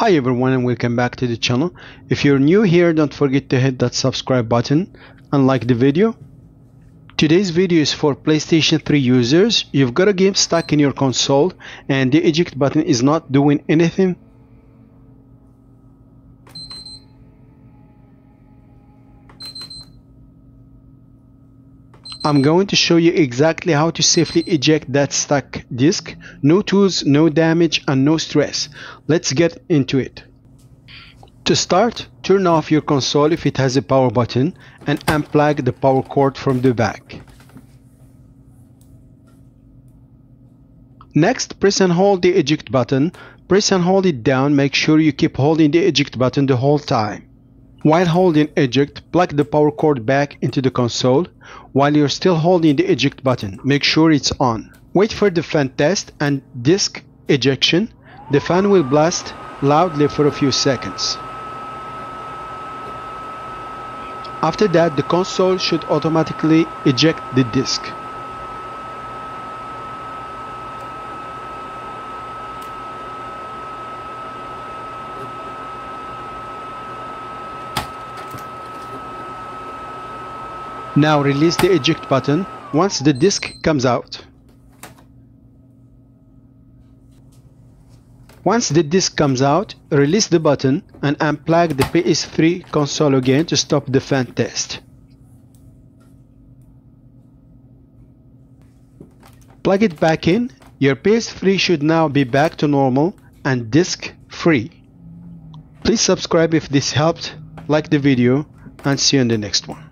Hi everyone and welcome back to the channel. If you're new here, don't forget to hit that subscribe button and like the video. Today's video is for PlayStation 3 users. You've got a game stuck in your console and the eject button is not doing anything. I'm going to show you exactly how to safely eject that stuck disk. No tools, no damage, and no stress. Let's get into it. To start, turn off your console if it has a power button and unplug the power cord from the back. Next, press and hold the eject button. Press and hold it down. Make sure you keep holding the eject button the whole time. While holding eject, plug the power cord back into the console. While you're still holding the eject button, make sure it's on. Wait for the fan test and disk ejection. The fan will blast loudly for a few seconds. After that, the console should automatically eject the disk. Now release the eject button once the disk comes out. Once the disk comes out, release the button and unplug the ps3 console again to stop the fan test. Plug it back in. Your ps3 should now be back to normal and disk free. Please subscribe if this helped, like the video, and see you in the next one.